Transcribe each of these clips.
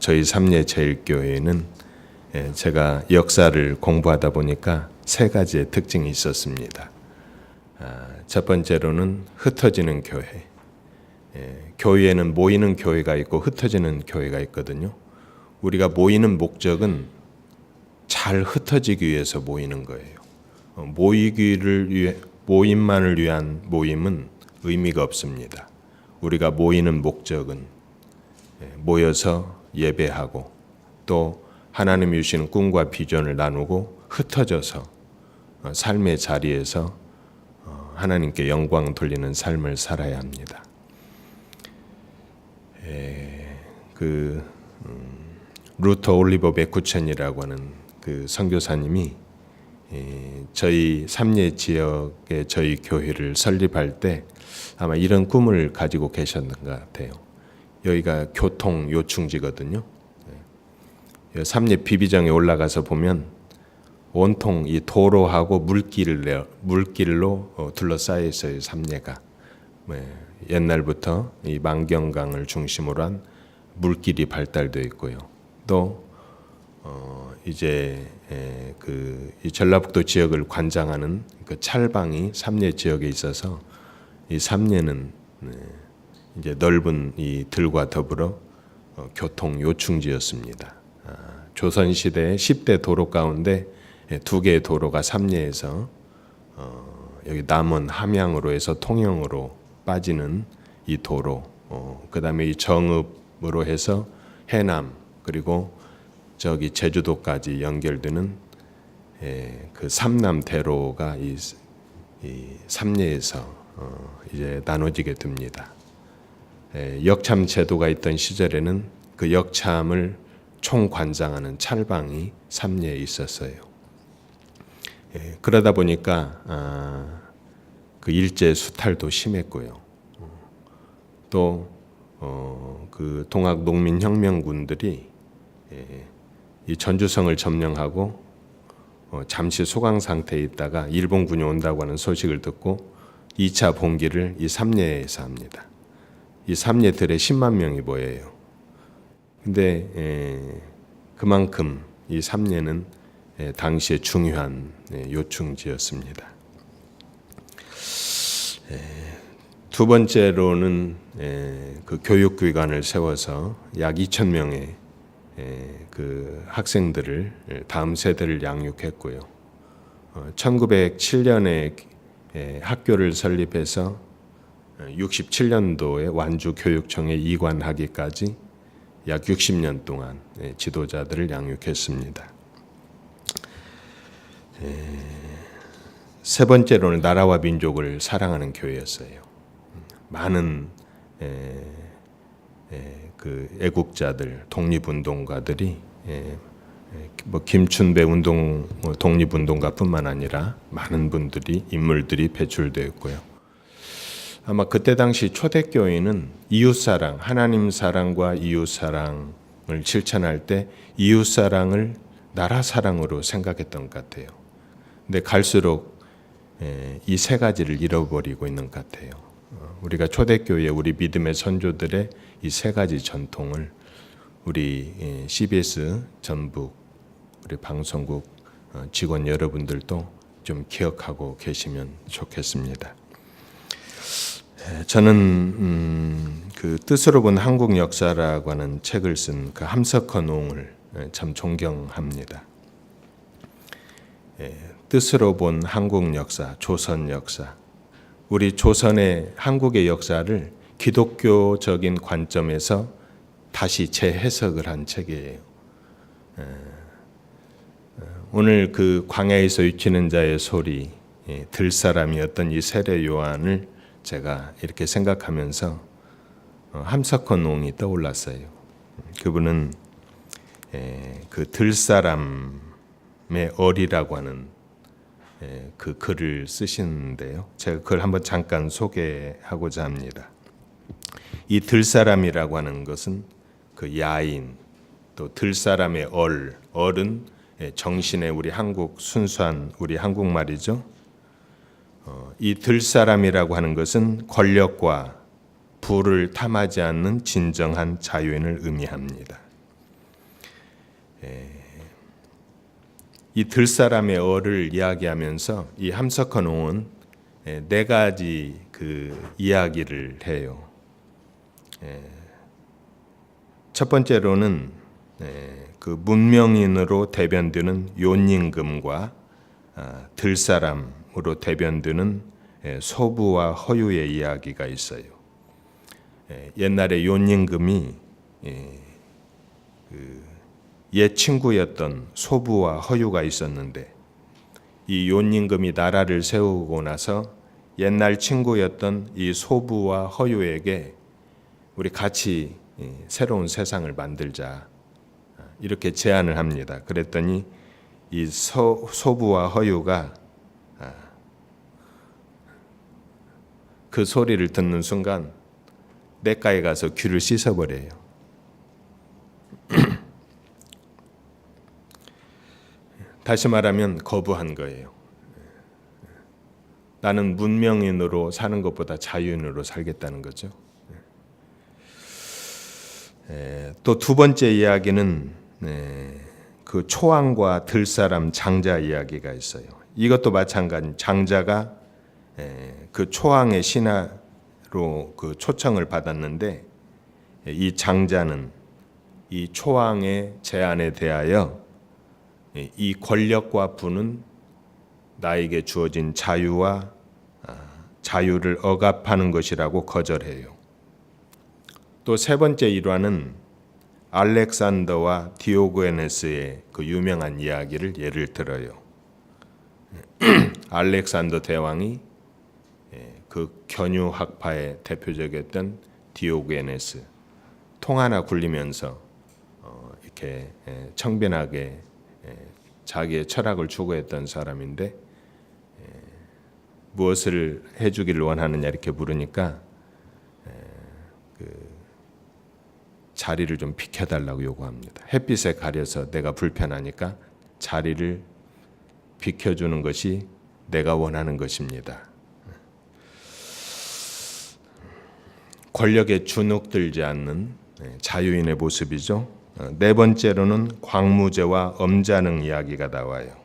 저희 삼례제일교회는 제가 역사를 공부하다 보니까 세 가지의 특징이 있었습니다. 첫 번째로는 흩어지는 교회. 교회에는 모이는 교회가 있고 흩어지는 교회가 있거든요. 우리가 모이는 목적은 잘 흩어지기 위해서 모이는 거예요. 모임만을 위한 모임은 의미가 없습니다. 우리가 모이는 목적은 모여서 예배하고 또 하나님이 주시는 꿈과 비전을 나누고 흩어져서 삶의 자리에서 하나님께 영광 돌리는 삶을 살아야 합니다. 루터 올리버 맥쿠첸이라고 하는 그 선교사님이 저희 삼례 지역의 저희 교회를 설립할 때 아마 이런 꿈을 가지고 계셨는 것 같아요. 여기가 교통 요충지거든요. 삼례 비비정에 올라가서 보면 온통 이 도로하고 물길로 둘러싸여 있어요. 삼례가 옛날부터 이 만경강을 중심으로 한 물길이 발달되어 있고요. 또 이제 이 전라북도 지역을 관장하는 그 찰방이 삼례 지역에 있어서 이 삼례는 이제 넓은 이 들과 더불어 교통 요충지였습니다. 조선 시대의 10대 도로 가운데 2개의 도로가 삼례에서 여기 남원 함양으로 해서 통영으로 빠지는 이 도로, 그다음에 이 정읍으로 해서 해남 그리고 저기 제주도까지 연결되는 그 삼남대로가 이 삼례에서 이제 나눠지게 됩니다. 역참 제도가 있던 시절에는 그 역참을 총관장하는 찰방이 삼례에 있었어요. 그러다 보니까 그 일제 수탈도 심했고요. 또 그 동학 농민혁명군들이 이 전주성을 점령하고 잠시 소강 상태에 있다가 일본군이 온다고 하는 소식을 듣고 2차 봉기를 이 삼례에서 합니다. 이 삼례들에 10만 명이 모여요. 근데 그만큼 이 삼례는 당시에 중요한 요충지였습니다. 두 번째로는 그 교육기관을 세워서 약 2,000명의 그 학생들을 다음 세대를 양육했고요. 1907년에 학교를 설립해서 67년도에 완주 교육청에 이관하기까지 약 60년 동안 지도자들을 양육했습니다. 세 번째로는 나라와 민족을 사랑하는 교회였어요. 많은 그 애국자들, 독립운동가들이 뭐 김춘배 독립운동가뿐만 아니라 많은 분들이 인물들이 배출되었고요. 아마 그때 당시 초대교회는 이웃사랑, 하나님 사랑과 이웃사랑을 실천할 때 이웃사랑을 나라사랑으로 생각했던 것 같아요. 근데 갈수록 이 세 가지를 잃어버리고 있는 것 같아요. 우리가 초대교회 우리 믿음의 선조들의 이 세 가지 전통을 우리 CBS 전북 우리 방송국 직원 여러분들도 좀 기억하고 계시면 좋겠습니다. 저는 그 뜻으로 본 한국 역사라고 하는 책을 쓴 그 함석헌 옹을 참 존경합니다. 뜻으로 본 한국 역사, 조선 역사, 우리 조선의 한국의 역사를 기독교적인 관점에서 다시 재해석을 한 책이에요. 오늘 그 광야에서 외치는 자의 소리, 들사람이었던 이 세례 요한을 제가 이렇게 생각하면서 함석헌 옹이 떠올랐어요. 그분은 그 들사람의 어리라고 하는 그 글을 쓰시는데요. 제가 그걸 한번 잠깐 소개하고자 합니다. 이 들사람이라고 하는 것은 그 야인, 또 들사람의 얼은 정신의 우리 한국 순수한 우리 한국말이죠. 이 들사람이라고 하는 것은 권력과 부를 탐하지 않는 진정한 자유인을 의미합니다. 이 들사람의 어를 이야기하면서 이 함석헌 옹은 네 가지 그 이야기를 해요. 첫 번째로는 그 문명인으로 대변되는 욘임금과 들사람으로 대변되는 소부와 허유의 이야기가 있어요. 옛날에 욘임금이 옛 친구였던 소부와 허유가 있었는데 이 욘임금이 나라를 세우고 나서 옛날 친구였던 이 소부와 허유에게 우리 같이 새로운 세상을 만들자 이렇게 제안을 합니다. 그랬더니 이 소부와 허유가 그 소리를 듣는 순간 냇가에 가서 귀를 씻어버려요. 다시 말하면 거부한 거예요. 나는 문명인으로 사는 것보다 자유인으로 살겠다는 거죠. 또 두 번째 이야기는 그 초왕과 들사람 장자 이야기가 있어요. 이것도 마찬가지. 장자가 그 초왕의 신하로 그 초청을 받았는데 이 장자는 이 초왕의 제안에 대하여 이 권력과 부는 나에게 주어진 자유와 자유를 억압하는 것이라고 거절해요. 또 세 번째 일화는 알렉산더와 디오게네스의 그 유명한 이야기를 예를 들어요. 알렉산더 대왕이 그 견유학파의 대표적이었던 디오게네스 통 하나 굴리면서 이렇게 청빈하게 자기의 철학을 추구했던 사람인데 무엇을 해주기를 원하느냐 이렇게 물으니까 그 자리를 좀 비켜달라고 요구합니다. 햇빛에 가려서 내가 불편하니까 자리를 비켜주는 것이 내가 원하는 것입니다. 권력에 주눅들지 않는 자유인의 모습이죠. 네 번째로는 광무제와 엄자능 이야기가 나와요.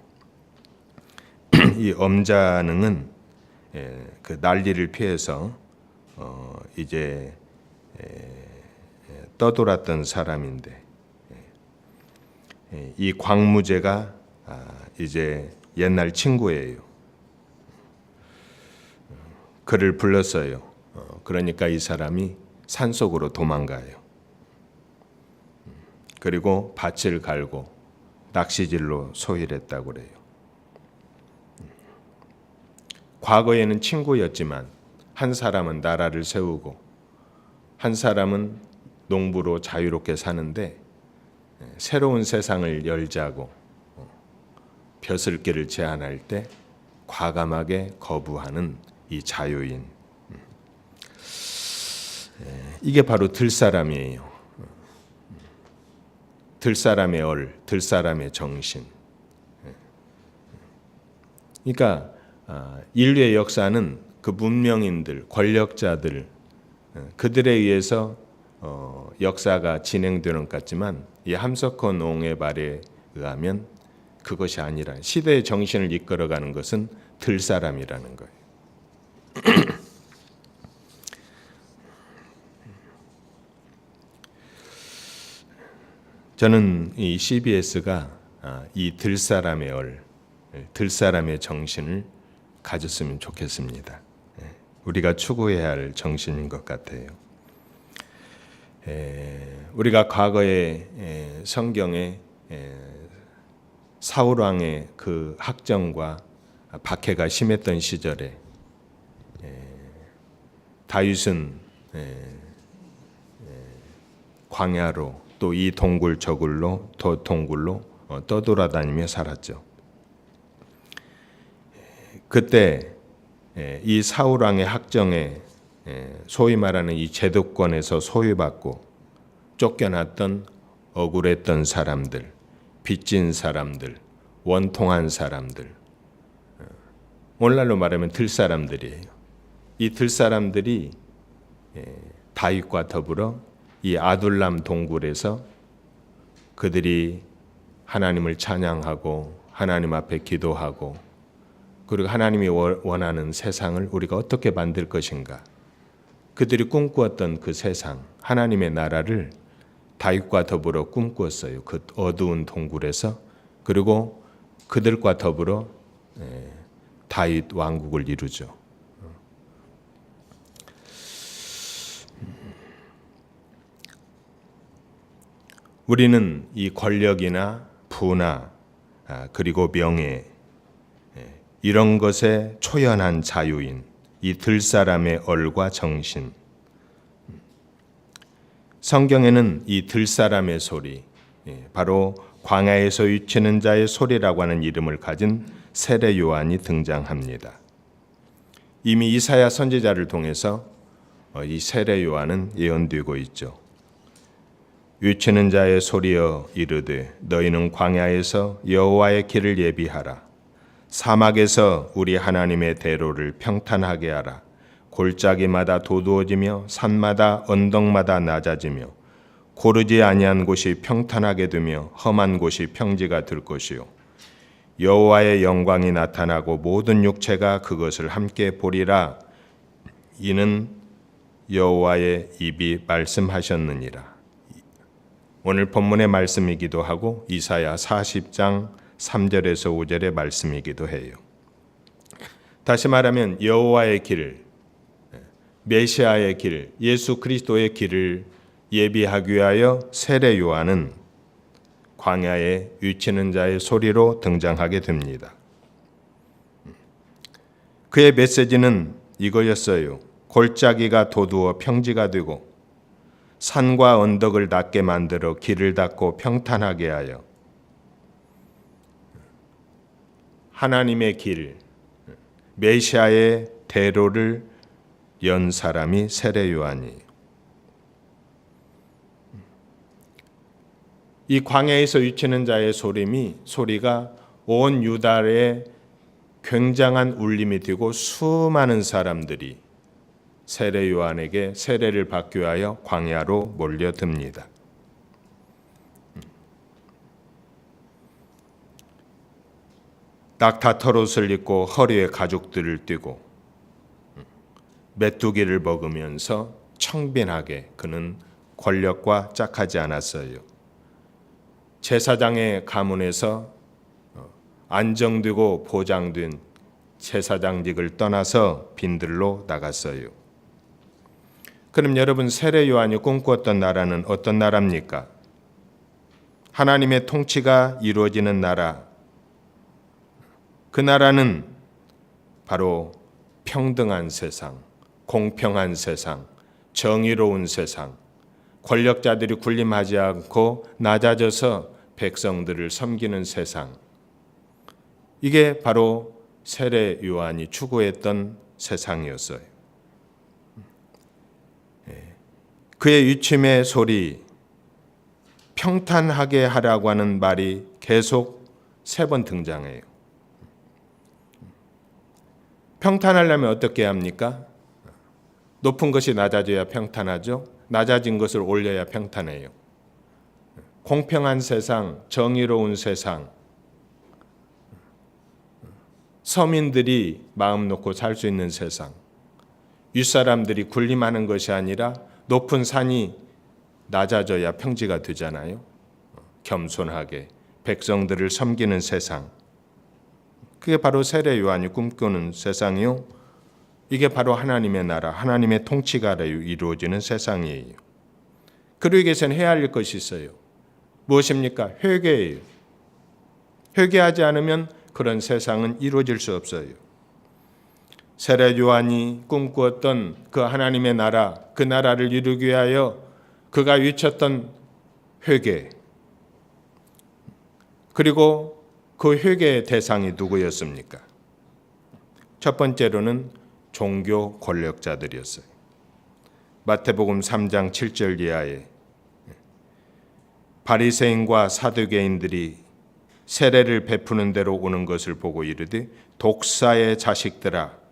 이 엄자능은 그 난리를 피해서 이제 떠돌았던 사람인데 이 광무제가 이제 옛날 친구예요. 그를 불렀어요. 그러니까 이 사람이 산속으로 도망가요. 그리고 밭을 갈고 낚시질로 소일했다고 그래요. 과거에는 친구였지만 한 사람은 나라를 세우고 한 사람은 농부로 자유롭게 사는데 새로운 세상을 열자고 벼슬길을 제안할 때 과감하게 거부하는 이 자유인. 이게 바로 들사람이에요. 들사람의 얼, 들사람의 정신. 그러니까 인류의 역사는 그 문명인들, 권력자들, 그들에 의해서 역사가 진행되는 것 같지만 이 함석헌 옹의 말에 의하면 그것이 아니라 시대의 정신을 이끌어가는 것은 들사람이라는 거예요. 저는 이 CBS가 이 들사람의 얼, 들사람의 정신을 가졌으면 좋겠습니다. 우리가 추구해야 할 정신인 것 같아요. 우리가 과거에 성경에 사울 왕의 그 학정과 박해가 심했던 시절에 다윗은 광야로 또 이 동굴 저 굴로 저 동굴로 떠돌아다니며 살았죠. 그때 이 사울 왕의 학정에 소위 말하는 이 제도권에서 소유받고 쫓겨났던 억울했던 사람들, 빚진 사람들, 원통한 사람들, 오늘날로 말하면 들사람들이에요. 이 들사람들이 다윗과 더불어 이 아둘람 동굴에서 그들이 하나님을 찬양하고 하나님 앞에 기도하고 그리고 하나님이 원하는 세상을 우리가 어떻게 만들 것인가. 그들이 꿈꾸었던 그 세상, 하나님의 나라를 다윗과 더불어 꿈꾸었어요. 그 어두운 동굴에서. 그리고 그들과 더불어 다윗 왕국을 이루죠. 우리는 이 권력이나 부나 그리고 명예 이런 것에 초연한 자유인 이 들사람의 얼과 정신. 성경에는 이 들사람의 소리, 바로 광야에서 위치는 자의 소리라고 하는 이름을 가진 세례 요한이 등장합니다. 이미 이사야 선지자를 통해서 이 세례 요한은 예언되고 있죠. 위치는 자의 소리여 이르되 너희는 광야에서 여호와의 길을 예비하라. 사막에서 우리 하나님의 대로를 평탄하게 하라. 골짜기마다 도두어지며 산마다 언덕마다 낮아지며 고르지 아니한 곳이 평탄하게 되며 험한 곳이 평지가 될 것이요 여호와의 영광이 나타나고 모든 육체가 그것을 함께 보리라. 이는 여호와의 입이 말씀하셨느니라. 오늘 본문의 말씀이기도 하고 이사야 40장 3절에서 5절의 말씀이기도 해요. 다시 말하면 여호와의 길, 메시아의 길, 예수 그리스도의 길을 예비하기 위하여 세례 요한은 광야에 위치는 자의 소리로 등장하게 됩니다. 그의 메시지는 이거였어요. 골짜기가 도두어 평지가 되고 산과 언덕을 낮게 만들어 길을 닫고 평탄하게 하여 하나님의 길, 메시아의 대로를 연 사람이 세례 요한이에요. 이 광야에서 위치는 자의 소리가 온 유다에 굉장한 울림이 되고 수많은 사람들이 세례 요한에게 세례를 받기 위하여 광야로 몰려듭니다. 낙타 털옷을 입고 허리에 가죽들을 띠고 메뚜기를 먹으면서 청빈하게 그는 권력과 짝하지 않았어요. 제사장의 가문에서 안정되고 보장된 제사장직을 떠나서 빈들로 나갔어요. 그럼 여러분 세례 요한이 꿈꾸었던 나라는 어떤 나라입니까? 하나님의 통치가 이루어지는 나라. 그 나라는 바로 평등한 세상, 공평한 세상, 정의로운 세상, 권력자들이 군림하지 않고 낮아져서 백성들을 섬기는 세상. 이게 바로 세례 요한이 추구했던 세상이었어요. 그의 위침의 소리, 평탄하게 하라고 하는 말이 계속 3번 등장해요. 평탄하려면 어떻게 합니까? 높은 것이 낮아져야 평탄하죠. 낮아진 것을 올려야 평탄해요. 공평한 세상, 정의로운 세상, 서민들이 마음 놓고 살 수 있는 세상, 윗사람들이 군림하는 것이 아니라 높은 산이 낮아져야 평지가 되잖아요. 겸손하게 백성들을 섬기는 세상. 그게 바로 세례 요한이 꿈꾸는 세상이요. 이게 바로 하나님의 나라, 하나님의 통치가 이루어지는 세상이에요. 그러기 위해서는 해야 할 것이 있어요. 무엇입니까? 회개예요. 회개하지 않으면 그런 세상은 이루어질 수 없어요. 세례 요한이 꿈꾸었던 그 하나님의 나라, 그 나라를 이루기 위하여 그가 외쳤던 회개, 그리고 그 회개의 대상이 누구였습니까? 첫 번째로는 종교 권력자들이었어요. 마태복음 3장 7절 이하에 바리새인과 사두개인들이 세례를 베푸는 대로 오는 것을 보고 이르되 독사의 자식들아,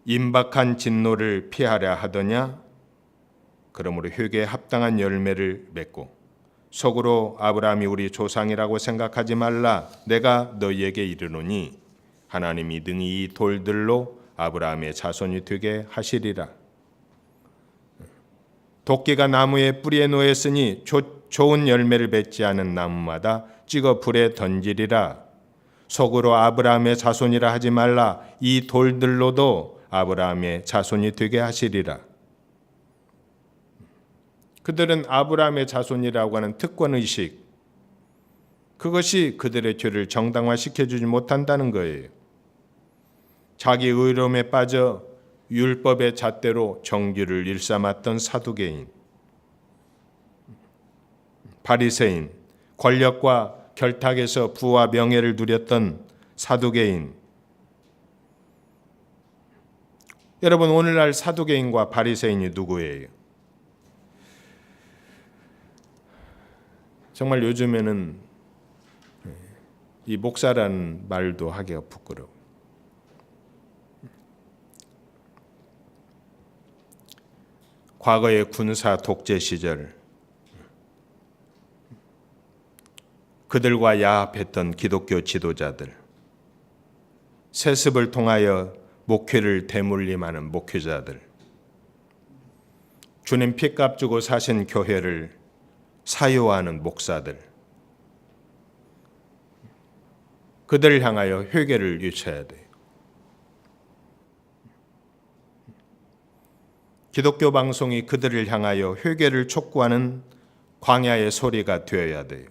임박한 진노를 피하려 하더냐? 그러므로 회개에 합당한 열매를 맺고 속으로 아브라함이 우리 조상이라고 생각하지 말라. 내가 너희에게 이르노니 하나님이 능히 이 돌들로 아브라함의 자손이 되게 하시리라. 도끼가 나무의 뿌리에 놓였으니 좋은 열매를 맺지 않은 나무마다 찍어 불에 던지리라. 속으로 아브라함의 자손이라 하지 말라. 이 돌들로도 아브라함의 자손이 되게 하시리라. 그들은 아브라함의 자손이라고 하는 특권의식, 그것이 그들의 죄를 정당화시켜주지 못한다는 거예요. 자기 의로움에 빠져 율법의 잣대로 정죄를 일삼았던 사두개인, 바리새인, 권력과 결탁에서 부와 명예를 누렸던 사두개인. 여러분, 오늘날 사두개인과 바리새인이 누구예요? 정말 요즘에는 이 목사라는 말도 하기가 부끄러워. 과거의 군사 독재 시절 그들과 야합했던 기독교 지도자들, 세습을 통하여 목회를 대물림하는 목회자들, 주님 핏값 주고 사신 교회를 사유하는 목사들, 그들을 향하여 회개를 유치해야 돼요. 기독교 방송이 그들을 향하여 회개를 촉구하는 광야의 소리가 되어야 돼요.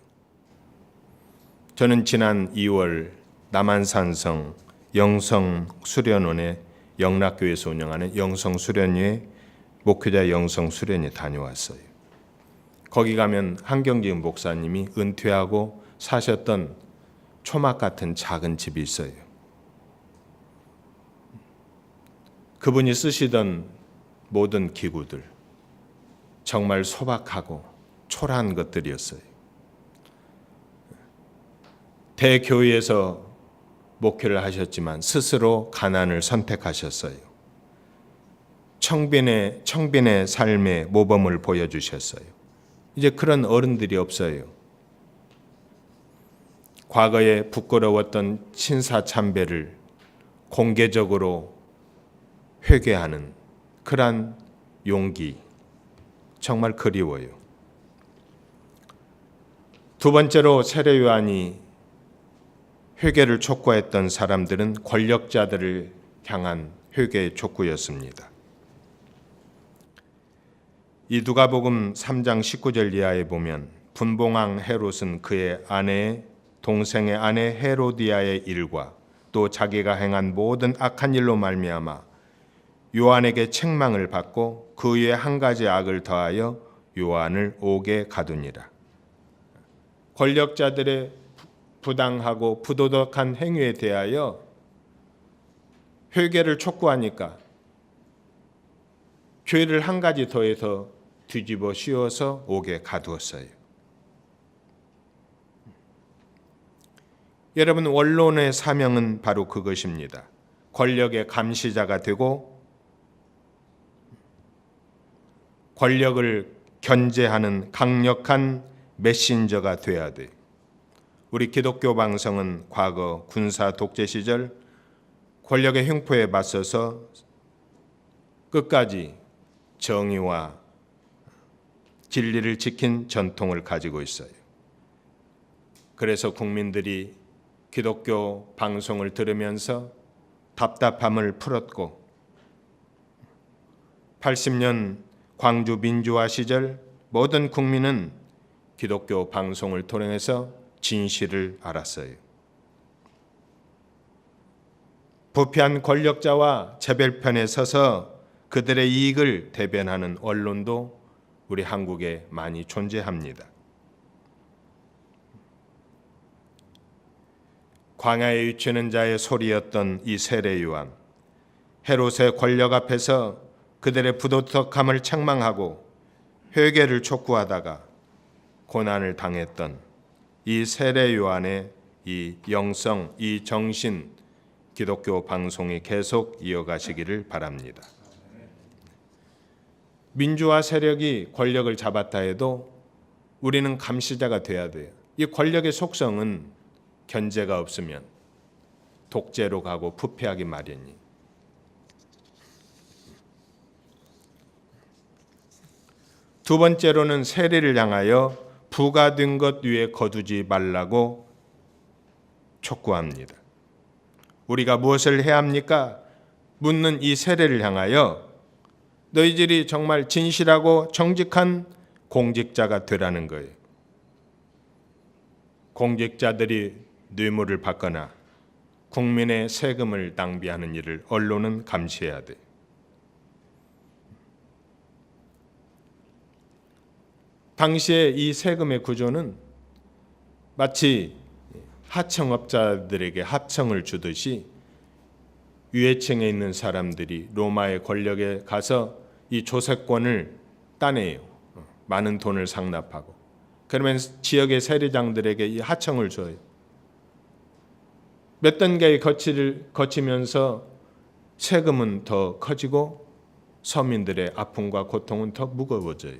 저는 지난 2월 남한산성 영성수련원의 영락교회에서 운영하는 영성수련회 목회자 영성수련회 다녀왔어요. 거기 가면 한경진 목사님이 은퇴하고 사셨던 초막 같은 작은 집이 있어요. 그분이 쓰시던 모든 기구들 정말 소박하고 초라한 것들이었어요. 대교회에서 목회를 하셨지만 스스로 가난을 선택하셨어요. 청빈의 삶의 모범을 보여주셨어요. 이제 그런 어른들이 없어요. 과거에 부끄러웠던 신사참배를 공개적으로 회개하는 그러한 용기, 정말 그리워요. 두 번째로 세례 요한이 회개를 촉구했던 사람들은 권력자들을 향한 회개의 촉구였습니다. 이 누가복음 3장 19절 이하에 보면 분봉왕 헤롯은 그의 동생의 아내 헤로디아의 일과 또 자기가 행한 모든 악한 일로 말미암아 요한에게 책망을 받고 그 위에 한 가지 악을 더하여 요한을 옥에 가두니라. 권력자들의 부당하고 부도덕한 행위에 대하여 회개를 촉구하니까 죄를 한 가지 더해서 뒤집어 씌워서 옥에 가두었어요. 여러분, 언론의 사명은 바로 그것입니다. 권력의 감시자가 되고 권력을 견제하는 강력한 메신저가 돼야 돼요. 우리 기독교 방송은 과거 군사 독재 시절 권력의 횡포에 맞서서 끝까지 정의와 진리를 지킨 전통을 가지고 있어요. 그래서 국민들이 기독교 방송을 들으면서 답답함을 풀었고 80년 광주 민주화 시절 모든 국민은 기독교 방송을 통해서 진실을 알았어요. 부패한 권력자와 재벌편에 서서 그들의 이익을 대변하는 언론도 우리 한국에 많이 존재합니다. 광야에 유치는 자의 소리였던 이 세례 요한, 헤롯의 권력 앞에서 그들의 부도덕함을 책망하고 회개를 촉구하다가 고난을 당했던 이 세례 요한의 이 영성, 이 정신, 기독교 방송이 계속 이어가시기를 바랍니다. 민주화 세력이 권력을 잡았다 해도 우리는 감시자가 돼야 돼요. 이 권력의 속성은 견제가 없으면 독재로 가고 부패하기 마련이. 두 번째로는 세리를 향하여 부과된 것 위에 거두지 말라고 촉구합니다. 우리가 무엇을 해야 합니까? 묻는 이 세리를 향하여 너희들이 정말 진실하고 정직한 공직자가 되라는 거예요. 공직자들이 뇌물을 받거나 국민의 세금을 낭비하는 일을 언론은 감시해야 돼. 당시에 이 세금의 구조는 마치 하청업자들에게 합청을 주듯이 위계층에 있는 사람들이 로마의 권력에 가서 이 조세권을 따내요. 많은 돈을 상납하고. 그러면 지역의 세리장들에게 이 하청을 줘요. 몇 단계의 거치를 거치면서 세금은 더 커지고 서민들의 아픔과 고통은 더 무거워져요.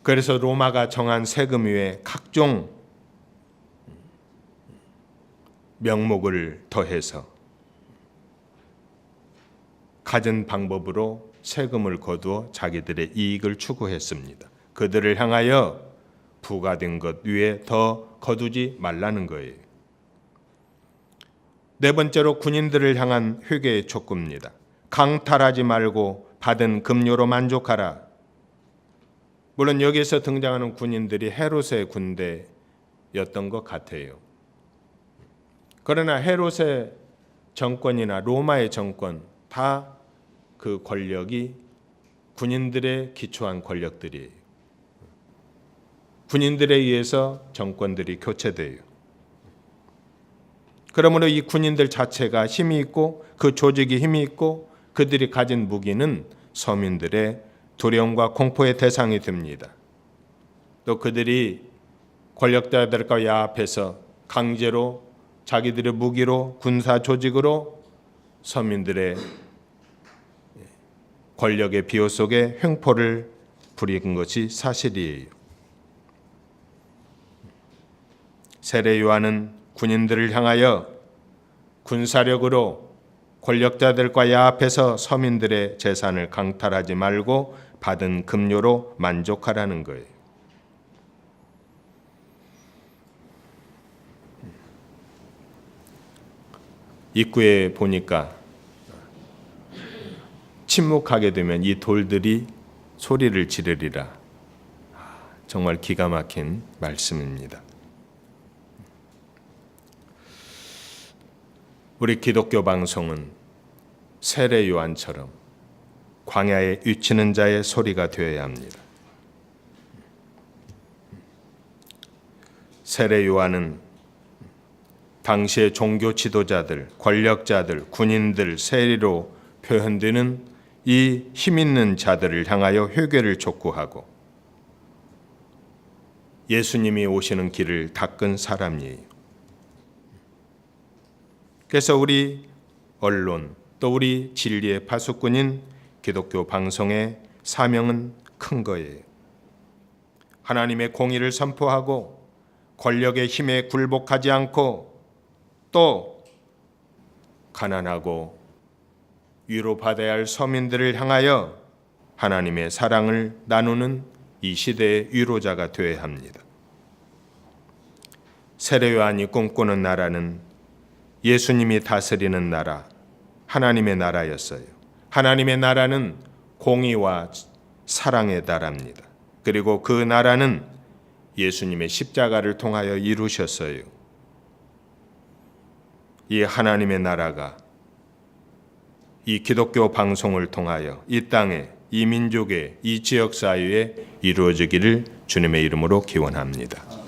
그래서 로마가 정한 세금 위에 각종 명목을 더해서 갖은 방법으로 세금을 거두어 자기들의 이익을 추구했습니다. 그들을 향하여 부과된 것 위에 더 거두지 말라는 거예요. 네 번째로 군인들을 향한 회개의 촉구입니다. 강탈하지 말고 받은 급료로 만족하라. 물론 여기에서 등장하는 군인들이 헤롯의 군대였던 것 같아요. 그러나 헤롯의 정권이나 로마의 정권 다 그 권력이 군인들의 기초한 권력들이에요. 군인들에 의해서 정권들이 교체돼요. 그러므로 이 군인들 자체가 힘이 있고 그 조직이 힘이 있고 그들이 가진 무기는 서민들의 두려움과 공포의 대상이 됩니다. 또 그들이 권력자들과 야합해서 강제로 자기들의 무기로 군사 조직으로 서민들의 권력의 비호 속에 횡포를 부린 것이 사실이에요. 세례 요한은 군인들을 향하여 군사력으로 권력자들과 야합해서 서민들의 재산을 강탈하지 말고 받은 급료로 만족하라는 거예요. 입구에 보니까 침묵하게 되면 이 돌들이 소리를 지르리라. 정말 기가 막힌 말씀입니다. 우리 기독교 방송은 세례 요한처럼 광야에 위치는 자의 소리가 되어야 합니다. 세례 요한은 당시의 종교 지도자들, 권력자들, 군인들, 세리로 표현되는 이 힘있는 자들을 향하여 회개를 촉구하고 예수님이 오시는 길을 닦은 사람이에요. 그래서 우리 언론 또 우리 진리의 파수꾼인 기독교 방송의 사명은 큰 거예요. 하나님의 공의를 선포하고 권력의 힘에 굴복하지 않고 또 가난하고 위로받아야 할 서민들을 향하여 하나님의 사랑을 나누는 이 시대의 위로자가 되어야 합니다. 세례 요한이 꿈꾸는 나라는 예수님이 다스리는 나라, 하나님의 나라였어요. 하나님의 나라는 공의와 사랑의 나라입니다. 그리고 그 나라는 예수님의 십자가를 통하여 이루셨어요. 이 하나님의 나라가 이 기독교 방송을 통하여 이 땅에, 이 민족의, 이 지역 사회에 이루어지기를 주님의 이름으로 기원합니다.